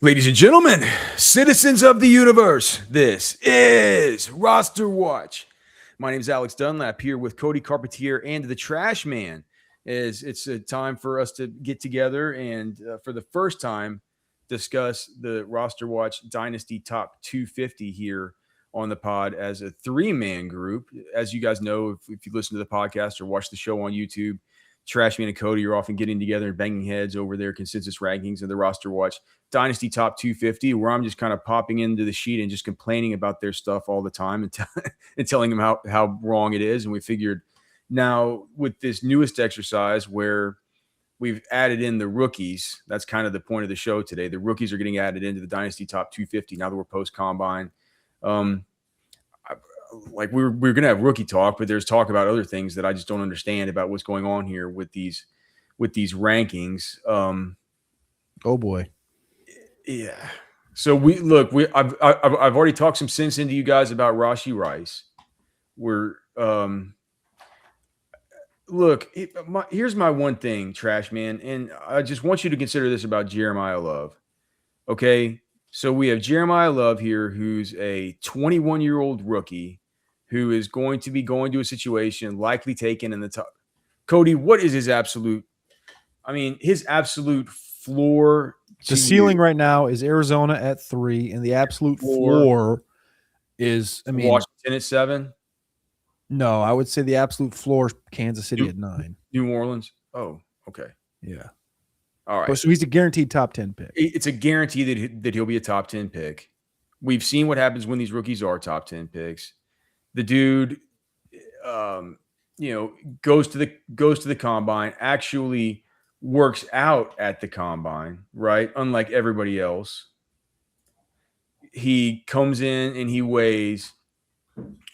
Ladies and gentlemen, citizens of the universe, this is Roster Watch. My name is Alex Dunlap here with Cody Carpentier and the Trash Man. It's a time for us to get together and for the first time discuss the Roster Watch Dynasty Top 250 here on the pod as a three-man group. As you guys know, if you listen to the podcast or watch the show on YouTube, Trashman and Cody are often getting together and banging heads over their consensus rankings of the Roster Watch Dynasty Top 250, where I'm just kind of popping into the sheet and just complaining about their stuff all the time and telling them how wrong it is. And we figured now with this newest exercise where we've added in the rookies, that's kind of the point of the show today. The rookies are getting added into the Dynasty Top 250 now that we're post-combine. Like we're going to have rookie talk, but there's talk about other things that I just don't understand about what's going on here with these rankings. Oh boy. Yeah. So I've already talked some sense into you guys about Rashee Rice. Here's my one thing, Trash Man, and I just want you to consider this about Jeremiah Love. Okay. So we have Jeremiah Love here, who's a 21-year-old rookie who is going to be going to a situation likely taken in the top. Cody, what is his absolute floor? The ceiling right now is Arizona at 3, and the absolute floor is, Washington at 7. No, I would say the absolute floor is Kansas City at 9. New Orleans. Oh, okay. Yeah. All right. So he's a guaranteed top 10 pick. It's a guarantee that he'll be a top 10 pick. We've seen what happens when these rookies are top 10 picks. The dude, goes to the combine, actually works out at the combine, right? Unlike everybody else. He comes in and he weighs.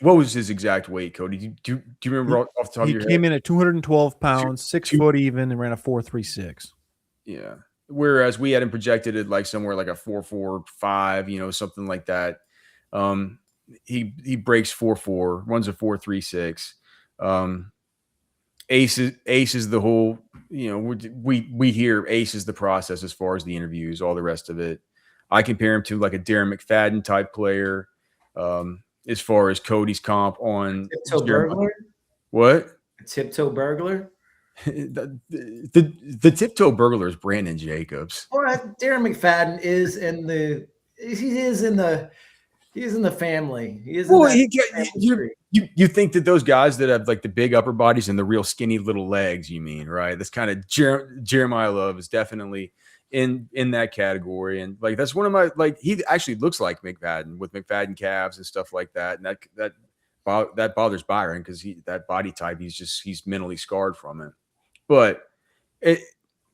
What was his exact weight, Cody? Do you remember off the top of your head? He came in at 212 pounds, 6 foot even, and ran a 4.36. Yeah. Whereas we had him projected at like somewhere like a 4.45, something like that. He breaks 4.4, runs a 4.36. Ace is the whole, we hear Ace is the process as far as the interviews, all the rest of it. I compare him to like a Darren McFadden type player. As far as Cody's comp on Tiptoe Burglar. What? Tiptoe Burglar. the Tiptoe Burglar is Brandon Jacobs. Or Darren McFadden is in the family. He is. Well, you think that those guys that have like the big upper bodies and the real skinny little legs, you mean, right? That's kind of Jeremiah Love is definitely in that category. And like, that's one of my, like, he actually looks like McFadden with McFadden calves and stuff like that. And that bothers Byron because that body type, he's mentally scarred from it. But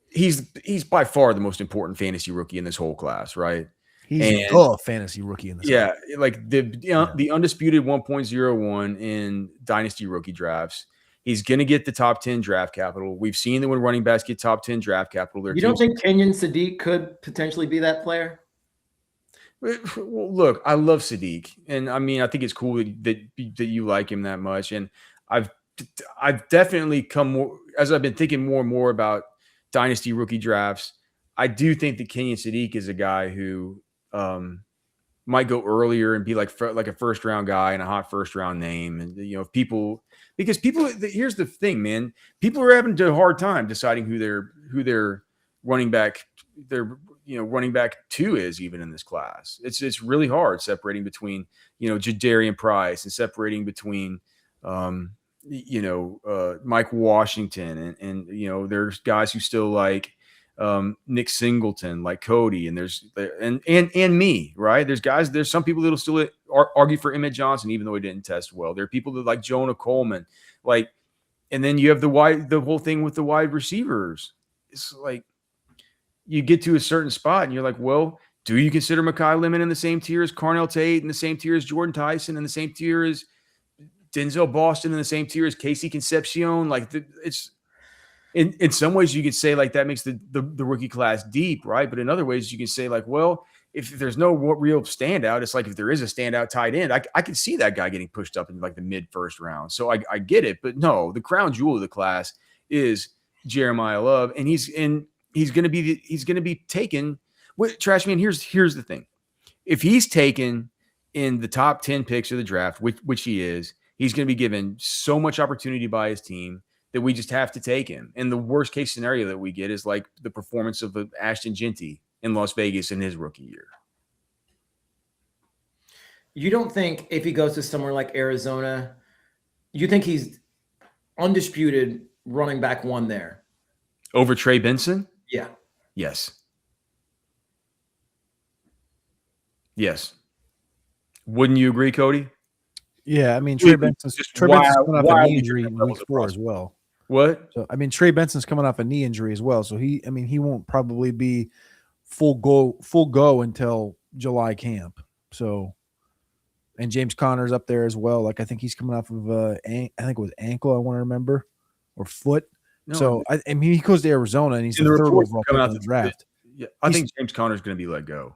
he's by far the most important fantasy rookie in this whole class, right? He's a fantasy rookie in this. Yeah, like the undisputed 1.01 in dynasty rookie drafts. He's going to get the top 10 draft capital. We've seen that when running backs get top 10 draft capital. You don't think Kenyon Sadiq could potentially be that player? Well, look, I love Sadiq, and I think it's cool that you like him that much. And I've definitely come more as I've been thinking more and more about dynasty rookie drafts. I do think that Kenyon Sadiq is a guy who might go earlier and be like a first round guy and a hot first round name. And because here's the thing, man, people are having a hard time deciding who their running back two is even in this class. It's really hard separating between, Jadarian Price and separating between, Mike Washington and there's guys who still like, Nick Singleton, like Cody, and there's and me, right? There's some people that'll still argue for Emmett Johnson, even though he didn't test well. There are people that like Jonah Coleman, and then you have the whole thing with the wide receivers. It's like you get to a certain spot and you're like, well, do you consider Mekhi Lemon in the same tier as Carnell Tate, in the same tier as Jordan Tyson, in the same tier as Denzel Boston, in the same tier as Casey Concepcion? It's in some ways you could say like that makes the rookie class deep, right? But in other ways you can say like, well, if there's no real standout, it's like if there is a standout tight end, I can see that guy getting pushed up in like the mid first round. So I get it, but no, the crown jewel of the class is Jeremiah Love, and he's going to be taken. Trash Man, here's the thing. If he's taken in the top 10 picks of the draft, which he is, he's going to be given so much opportunity by his team that we just have to take him. And the worst case scenario that we get is like the performance of Ashton Genty in Las Vegas in his rookie year. You don't think if he goes to somewhere like Arizona, you think he's undisputed running back one there? Over Trey Benson? Yeah. Yes. Yes. Wouldn't you agree, Cody? Yeah, I mean Trey Benson's coming off a knee injury in week 4 as well. What? So I mean Trey Benson's coming off a knee injury as well. So he won't probably be full go until July camp. So, and James Conner's up there as well. Like I think he's coming off of I think it was ankle, I want to remember, or foot. No, so I mean he goes to Arizona and he's the third overall pick in the draft. Yeah, I think James Conner's going to be let go.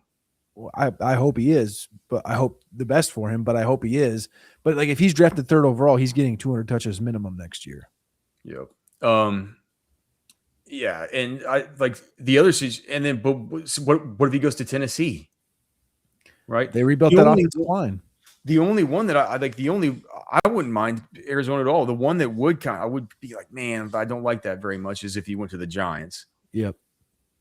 Well, I hope he is, but I hope the best for him. But I hope he is. But like if he's drafted 3rd overall, he's getting 200 touches minimum next year. Yep. Yeah, and I like the other and then but what if he goes to Tennessee? Right? They rebuilt that offensive line. The only one that I wouldn't mind Arizona at all. The one that I would be like, man, I don't like that very much is if he went to the Giants. Yep.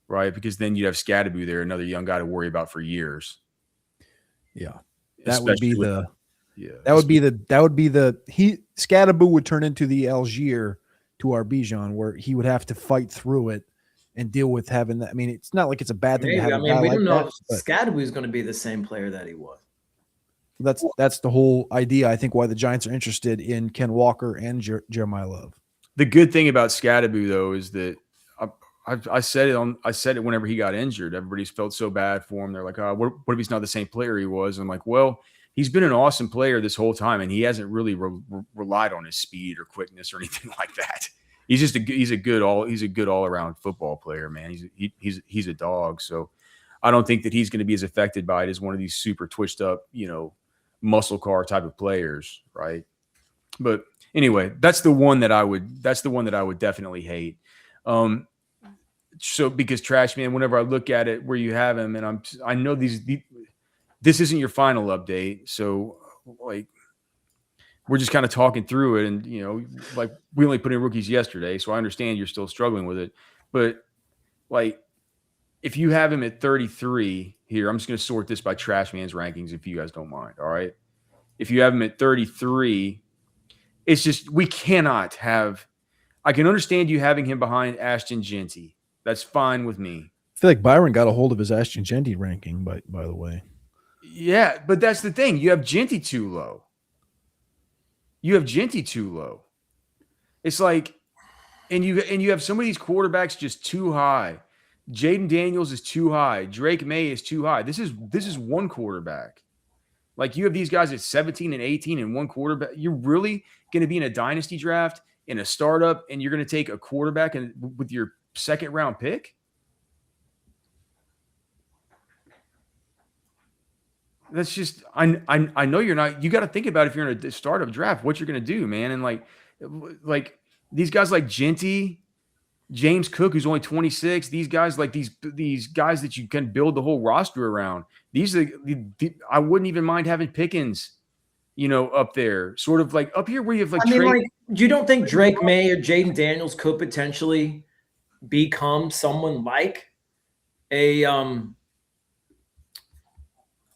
Right, because then you'd have Scadaboo there, another young guy to worry about for years. Yeah, Scadaboo would turn into the Algier to our Bijan, where he would have to fight through it and deal with having that. I mean, it's not like it's a bad thing. Maybe. We don't know if Scadaboo is going to be the same player that he was. That's the whole idea. I think why the Giants are interested in Ken Walker and Jeremiah Love. The good thing about Scadaboo though is that. I said it whenever he got injured. Everybody's felt so bad for him. They're like, what if he's not the same player he was? I'm like, well, he's been an awesome player this whole time, and he hasn't really relied on his speed or quickness or anything like that. He's just he's a good all around football player, man. He's a dog. So I don't think that he's going to be as affected by it as one of these super twitched up, muscle car type of players, right? But anyway, that's the one that I would definitely hate. So because Trash Man, whenever I look at it where you have him, and I know this isn't your final update, so like we're just kind of talking through it, and like we only put in rookies yesterday, so I understand you're still struggling with it, but like if you have him at 33 here, I'm just going to sort this by Trash Man's rankings if you guys don't mind. All right, if you have him at 33, it's just we cannot have. I can understand you having him behind Ashton Genty. That's fine with me. I feel like Byron got a hold of his Ashton Genty ranking, by the way. Yeah, but that's the thing. You have Genty too low. It's like, and you have some of these quarterbacks just too high. Jaden Daniels is too high. Drake May is too high. This is one quarterback. Like you have these guys at 17 and 18 and one quarterback. You're really going to be in a dynasty draft in a startup, and you're going to take a quarterback and with your 2nd round pick? That's just I know you're not. You got to think about if you're in a startup draft, what you're going to do, man. And like these guys like Genty, James Cook, who's only 26. These guys like these guys that you can build the whole roster around. These are I wouldn't even mind having Pickens, up there, sort of like up here where you have like. You don't think Drake May or Jaden Daniels could potentially become someone like a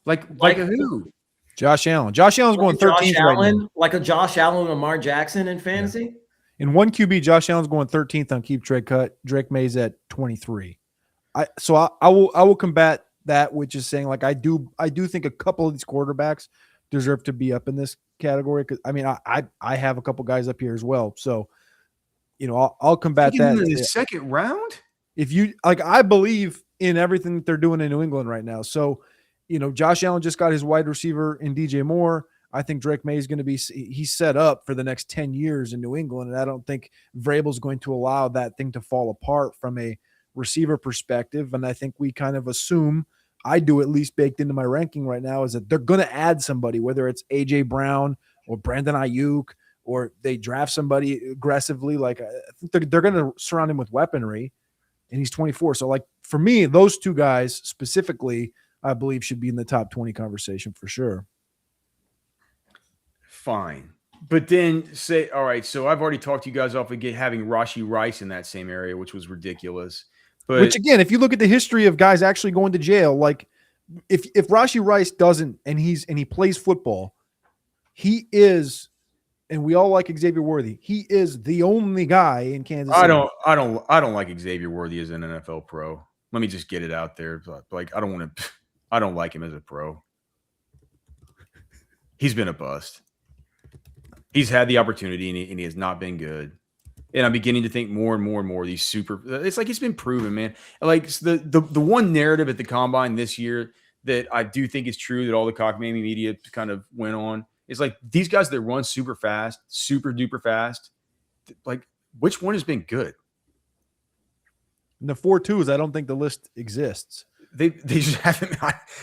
like a who? Josh Allen. Josh Allen's going 13th right now. Like a Josh Allen, Lamar Jackson in fantasy. Yeah. In one QB, Josh Allen's going 13th on Keep Trade Cut. Drake May's at 23. I will combat that, which is saying like I do think a couple of these quarterbacks deserve to be up in this category. Because I mean I have a couple guys up here as well. So I'll combat that in the 2nd round. If you like, I believe in everything that they're doing in New England right now. So, Josh Allen just got his wide receiver in DJ Moore. I think Drake May is going to be he's set up for the next 10 years in New England, and I don't think Vrabel's going to allow that thing to fall apart from a receiver perspective. And I think we kind of assume, I do at least baked into my ranking right now, is that they're going to add somebody, whether it's AJ Brown or Brandon Ayuk, or they draft somebody aggressively. Like I think they're going to surround him with weaponry. and he's 24. So like for me, those two guys specifically, I believe should be in the top 20 conversation for sure. Fine. But then say, all right, so I've already talked to you guys off again having Rashee Rice in that same area, which was ridiculous. But which again, if you look at the history of guys actually going to jail, like if Rashee Rice doesn't and he plays football, he is, and we all like Xavier Worthy. He is the only guy in Kansas City. I don't like Xavier Worthy as an NFL pro. Let me just get it out there. Like I don't like him as a pro. He's been a bust. He's had the opportunity and he has not been good. And I'm beginning to think more and more these super. It's like it's been proven, man. Like the one narrative at the combine this year that I do think is true that all the cockamamie media kind of went on is like these guys that run super fast, super duper fast. Like which one has been good? And the 4.2s, I don't think the list exists. They just haven't.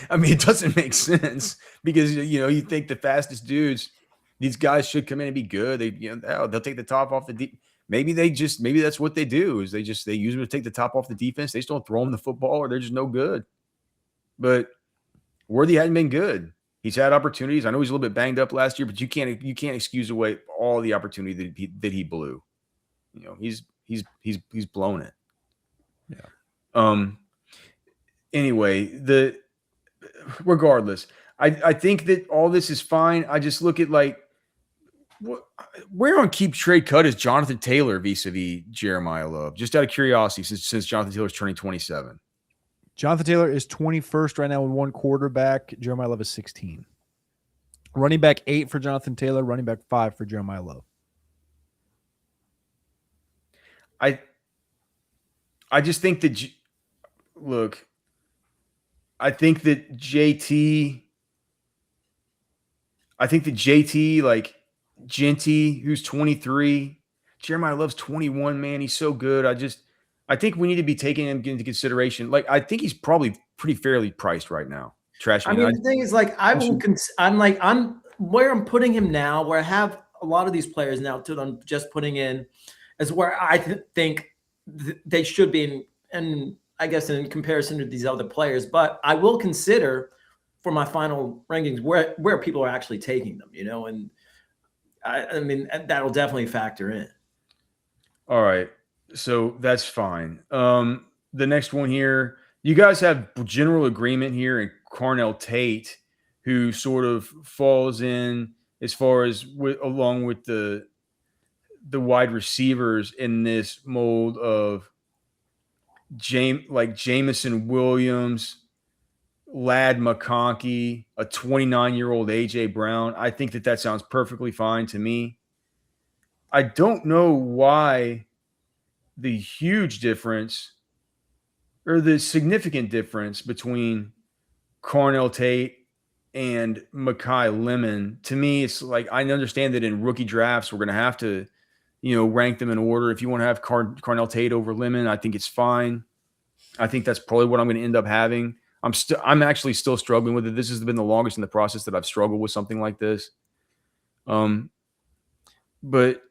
I mean, it doesn't make sense because you think the fastest dudes, these guys should come in and be good. They'll take the top off the deep. Maybe that's what they do is they use them to take the top off the defense. They just don't throw them the football or they're just no good. But Worthy hadn't been good. He's had opportunities. I know he's a little bit banged up last year, but you can't excuse away all the opportunity that he blew. He's blown it. Yeah. Anyway, regardless, I think that all this is fine. I just look at like where on keep trade cut is Jonathan Taylor vis-a-vis Jeremiah Love? Just out of curiosity, since Jonathan Taylor's turning 27. Jonathan Taylor is 21st right now in one quarterback. Jeremiah Love is 16. Running back 8 for Jonathan Taylor, running back 5 for Jeremiah Love. I just think that I think that JT like Genty, who's 23, Jeremiah Love's 21, man. He's so good. I think we need to be taking him into consideration. Like, I think he's probably pretty fairly priced right now. Trash. I mean, the thing is, like, I'm where I'm putting him now, where I have a lot of these players now that I'm just putting in, is where I think they should be and I guess in comparison to these other players. But I will consider for my final rankings where people are actually taking them, and I mean, that'll definitely factor in. All right. So that's fine. The next one here, you guys have general agreement here in Carnell Tate, who sort of falls in as far as along with the wide receivers in this mold of Jameson Williams, Ladd McConkey, a 29-year-old A.J. Brown. I think that sounds perfectly fine to me. I don't know why the huge difference or the significant difference between Carnell Tate and Mekhi Lemon. To me, it's like I understand that in rookie drafts, we're going to have to, rank them in order. If you want to have Carnell Tate over Lemon, I think it's fine. I think that's probably what I'm going to end up having. I'm actually still struggling with it. This has been the longest in the process that I've struggled with something like this. But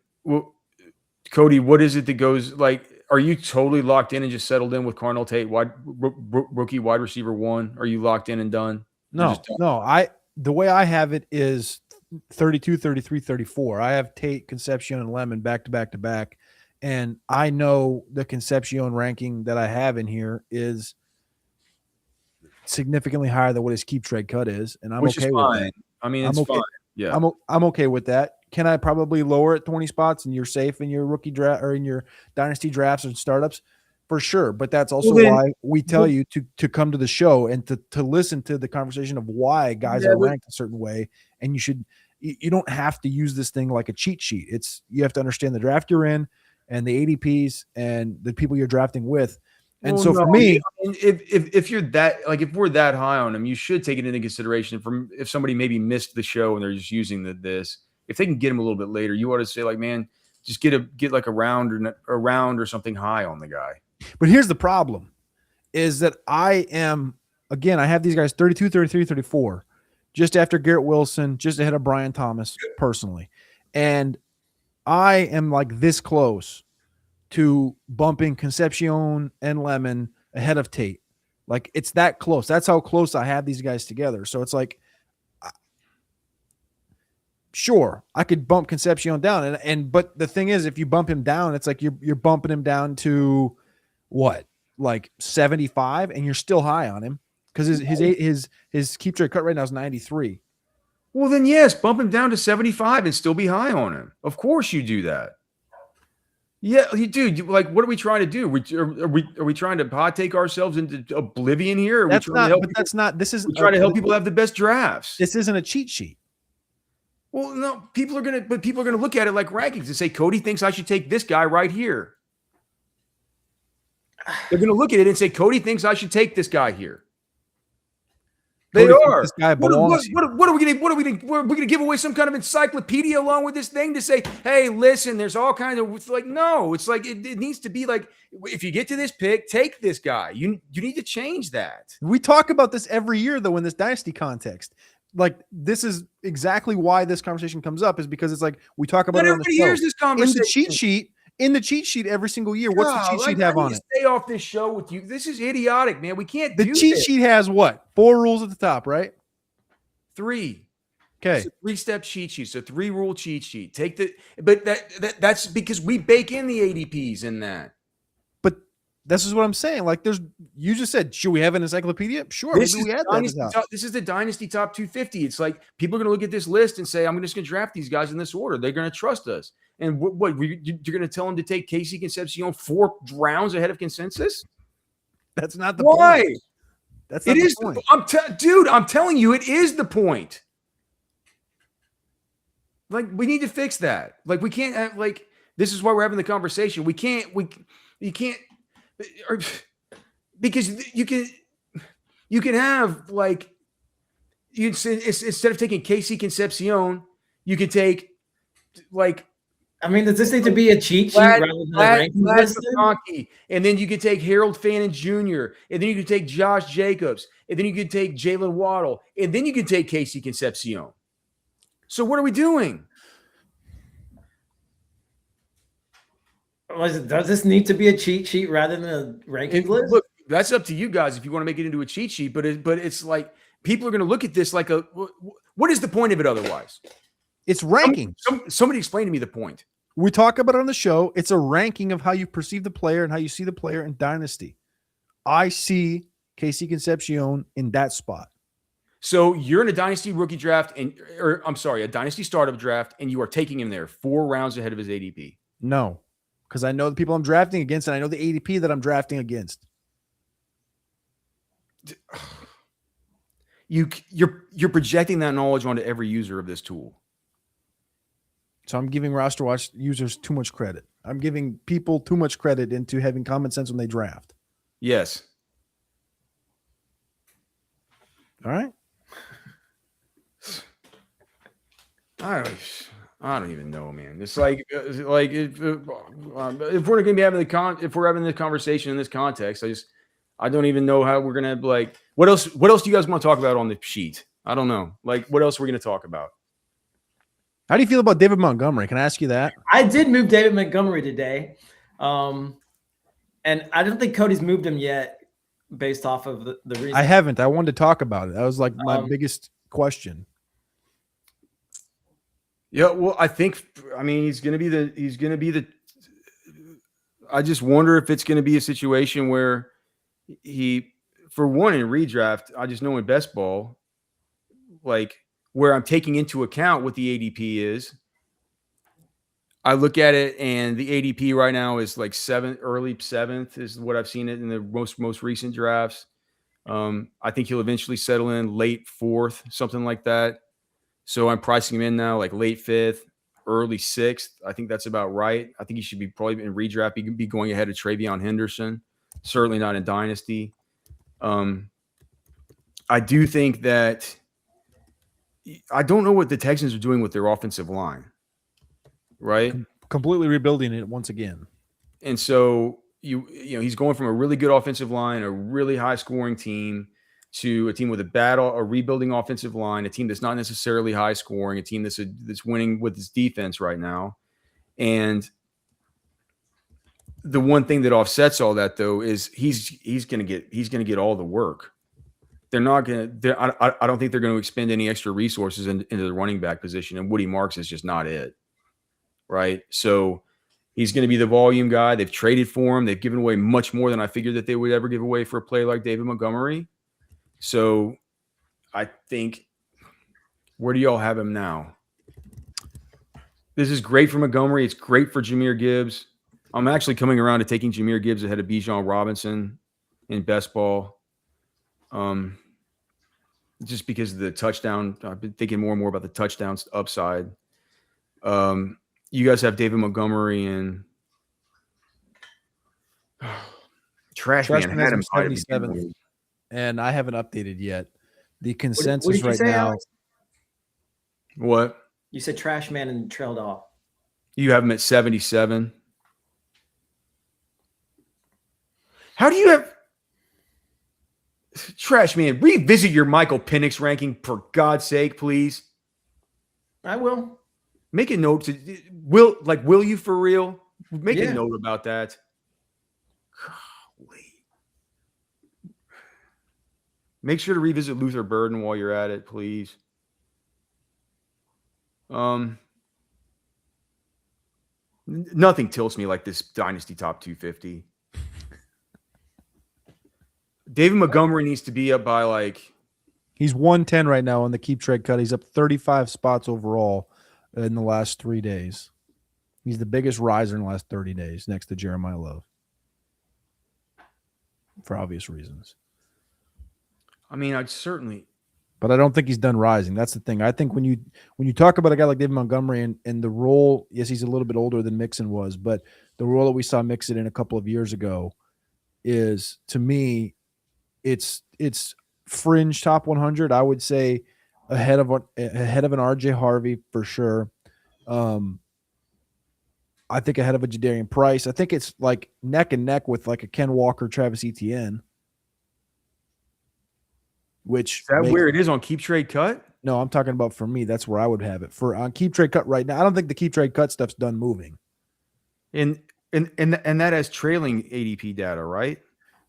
Cody, what is it that goes like? Are you totally locked in and just settled in with Carnell Tate, rookie wide receiver 1? Are you locked in and done? No. The way I have it is 32, 33, 34. I have Tate, Concepcion, and Lemon back to back to back. And I know the Concepcion ranking that I have in here is significantly higher than what his keep trade cut is. And I'm okay with that. I mean, it's fine. Yeah. I'm okay with that. Can I probably lower it 20 spots and you're safe in your rookie draft or in your dynasty drafts and startups? For sure. But that's also why we tell you to come to the show and to listen to the conversation of why guys are ranked a certain way. And you don't have to use this thing like a cheat sheet. You have to understand the draft you're in and the ADPs and the people you're drafting with. And for me, if you're that, like, if we're that high on them, you should take it into consideration from if somebody maybe missed the show and they're just using this, if they can get him a little bit later, you ought to say like, man, just get like a round or something high on the guy. But here's the problem is that I have these guys 32, 33, 34, just after Garrett Wilson, just ahead of Brian Thomas personally. And I am like this close to bumping Concepcion and Lemon ahead of Tate. Like, it's that close. That's how close I have these guys together. So it's like, sure, I could bump Concepcion down, but the thing is, if you bump him down, it's like you're bumping him down to what, like 75, and you're still high on him because his keep trade cut right now is 93. Well, then yes, bump him down to 75 and still be high on him. Of course, you do that. Yeah, dude. Like, what are we trying to do? Are we trying to hot take ourselves into oblivion here? That's not. But that's not. This is. We're trying to help people have the best drafts. This isn't a cheat sheet. Well, no, people are gonna look at it like rankings and say, Cody thinks I should take this guy right here. They're gonna look at it and say, Cody thinks I should take this guy here. They are. This guy belongs. What are we gonna give away some kind of encyclopedia along with this thing to say, hey, listen, there's all kinds of like, no, it's like it needs to be like, if you get to this pick, take this guy. You need to change that. We talk about this every year though in this dynasty context. Like, this is exactly why this conversation comes up, is because it's like we talk about it on the show. Here's this conversation. In the cheat sheet every single year. What's the cheat sheet have on it? Stay off this show with you. This is idiotic, man. We can't do this. The cheat sheet has what? 4 rules at the top, right? 3. Okay. It's a 3-step cheat sheet. So 3-rule cheat sheet. But that's because we bake in the ADPs in that. But this is what I'm saying. Like, you just said, should we have an encyclopedia? Sure. This is the Dynasty Top 250. It's like people are going to look at this list and say, I'm just going to draft these guys in this order. They're going to trust us. And what you're going to tell them to take Casey Concepcion 4 rounds ahead of consensus? That's not the point. That's not the point. Dude, I'm telling you, it is the point. Like, we need to fix that. Like, we can't have, like, this is why we're having the conversation. You can't, because you can have, like, instead of taking Casey Concepcion, you could take, like, I mean, does this need to be a cheat sheet rather than a ranking list? And then you could take Harold Fannin Jr., and then you could take Josh Jacobs, and then you could take Jalen Waddle, and then you could take Casey Concepcion. So what are we doing? Does this need to be a cheat sheet rather than a ranking list? Look, that's up to you guys if you want to make it into a cheat sheet. But it's like people are going to look at this like what is the point of it otherwise? It's ranking. Somebody explain to me the point. We talk about it on the show. It's a ranking of how you perceive the player and how you see the player in Dynasty. I see Casey Concepcion in that spot. So you're in a Dynasty rookie draft, a Dynasty startup draft, and you are taking him there 4 rounds ahead of his ADP. No, because I know the people I'm drafting against, and I know the ADP that I'm drafting against. You're projecting that knowledge onto every user of this tool. So I'm giving RosterWatch users too much credit. I'm giving people too much credit into having common sense when they draft. Yes. All right. I don't even know, man. It's like if we're going to be having if we're having the conversation in this context, I don't even know how we're going to, like, what else do you guys want to talk about on the sheet? I don't know. Like, what else are we going to talk about? How do you feel about David Montgomery? Can I ask you that? I did move David Montgomery today. And I don't think Cody's moved him yet based off of the reason. I haven't. I wanted to talk about it. That was like my biggest question. Yeah, well, I mean, he's going to be the I just wonder if it's going to be a situation where for one, in redraft, I just know in best ball, like, where I'm taking into account what the ADP is. I look at it, and the ADP right now is like early 7th is what I've seen it in the most recent drafts. I think he'll eventually settle in late 4th, something like that. So I'm pricing him in now like late 5th, early 6th. I think that's about right. I think he should be probably in redraft. He could be going ahead of Travion Henderson. Certainly not in Dynasty. I do think that I don't know what the Texans are doing with their offensive line, right? Completely rebuilding it once again. And so you know he's going from a really good offensive line, a really high scoring team, to a team with a rebuilding offensive line, a team that's not necessarily high scoring, a team that's winning with its defense right now. And the one thing that offsets all that though is he's gonna get all the work. They're not gonna. I don't think they're going to expend any extra resources into the running back position, and Woody Marks is just not it, right? So he's going to be the volume guy. They've traded for him. They've given away much more than I figured that they would ever give away for a player like David Montgomery. So I think, where do y'all have him now? This is great for Montgomery. It's great for Jahmyr Gibbs. I'm actually coming around to taking Jahmyr Gibbs ahead of Bijan Robinson in best ball. Just because of the touchdown, I've been thinking more and more about the touchdowns upside. You guys have David Montgomery and Trash Man had him 77th, and I haven't updated yet. The consensus what did you right say, now. Alex? What? You said Trash Man and trailed off. You have him at 77. How do you have Trash Man? Revisit your Michael Penix ranking for God's sake, please. I will. Make a note to will you for real? Make a note about that. Golly. Make sure to revisit Luther Burden while you're at it, please. Nothing tilts me like this Dynasty top 250. David Montgomery needs to be up by like. He's 110 right now on the keep trade cut. He's up 35 spots overall in the last 3 days. He's the biggest riser in the last 30 days next to Jeremiah Love. For obvious reasons. I mean, I'd certainly. But I don't think he's done rising. That's the thing. I think when you talk about a guy like David Montgomery and the role, yes, he's a little bit older than Mixon was, but the role that we saw Mixon in a couple of years ago is, to me, it's fringe top 100. I would say ahead of an RJ Harvey for sure. I think ahead of a Jadarian Price. I think it's like neck and neck with like a Ken Walker, Travis Etienne. Which is that where it is on keep trade cut? No, I'm talking about for me. That's where I would have it for on keep trade cut right now. I don't think the keep trade cut stuff's done moving. And that has trailing ADP data, right?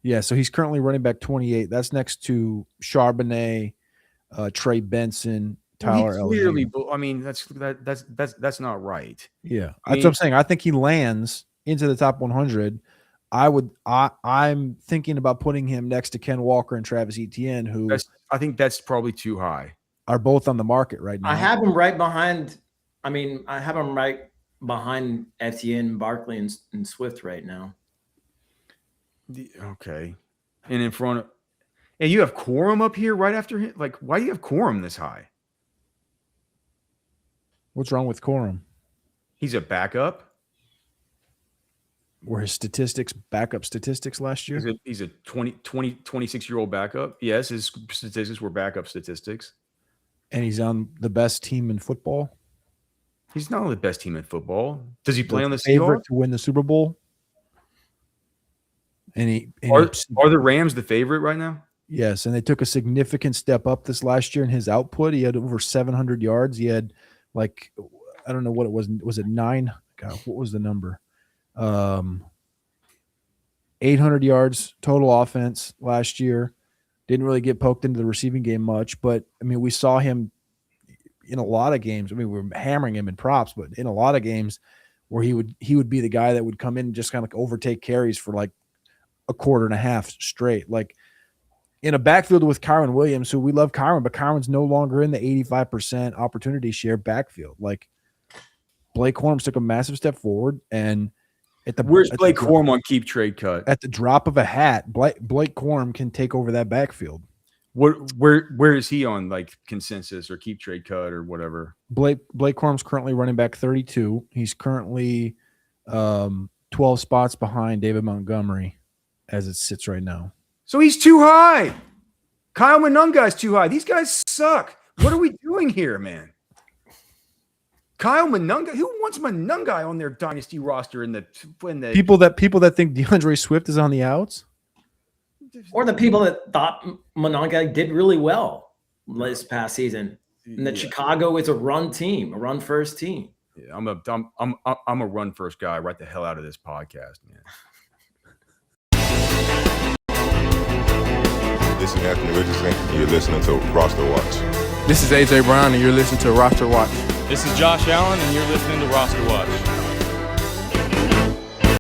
Yeah, so he's currently running back 28. That's next to Charbonnet, Trey Benson, Tyler Clearly, I mean, that's not right. Yeah, that's what I'm saying. I think he lands into the top 100. I'm thinking about putting him next to Ken Walker and Travis Etienne, who I think that's probably too high. Are both on the market right now. I have him right behind. I have him right behind Etienne, Barkley, and Swift right now. Okay, and in front of, and you have Corum up here right after him. Like, why do you have Corum this high? What's wrong with Corum? He's a backup. Were his backup statistics last year? He's a 26-year-old backup. Yes, his statistics were backup statistics. And he's on the best team in football? He's not on the best team in football. Does he play on the favorite Seahawks? To win the Super Bowl? Are the Rams the favorite right now? Yes, and they took a significant step up this last year in his output. He had over 700 yards. He had like, I don't know what it was. Was it 9? God, what was the number? 800 yards total offense last year. Didn't really get poked into the receiving game much, but I mean, we saw him in a lot of games. I mean, we're hammering him in props, but in a lot of games where he would be the guy that would come in and just kind of like overtake carries for like a quarter and a half straight. Like in a backfield with Kyron Williams, who we love Kyron, but Kyron's no longer in the 85% opportunity share backfield. Like Blake Corum took a massive step forward, and where's Blake Corum on keep trade cut? At the drop of a hat, Blake Corum can take over that backfield. Where is he on like consensus or keep trade cut or whatever? Blake Corum's currently running back 32. He's currently 12 spots behind David Montgomery as it sits right now. So he's too high. Kyle Monungai's too high. These guys suck. What are we doing here, man? Kyle Monungai. Who wants Monungai on their dynasty roster in the people that think DeAndre Swift is on the outs, or the people that thought Monungai did really well this past season, and that Chicago is a run team, a run first team. Yeah, I'm a run first guy. Right the hell out of this podcast, man. This is Anthony Richardson, and you're listening to Roster Watch. This is AJ Brown, and you're listening to Roster Watch. This is Josh Allen, and you're listening to Roster Watch.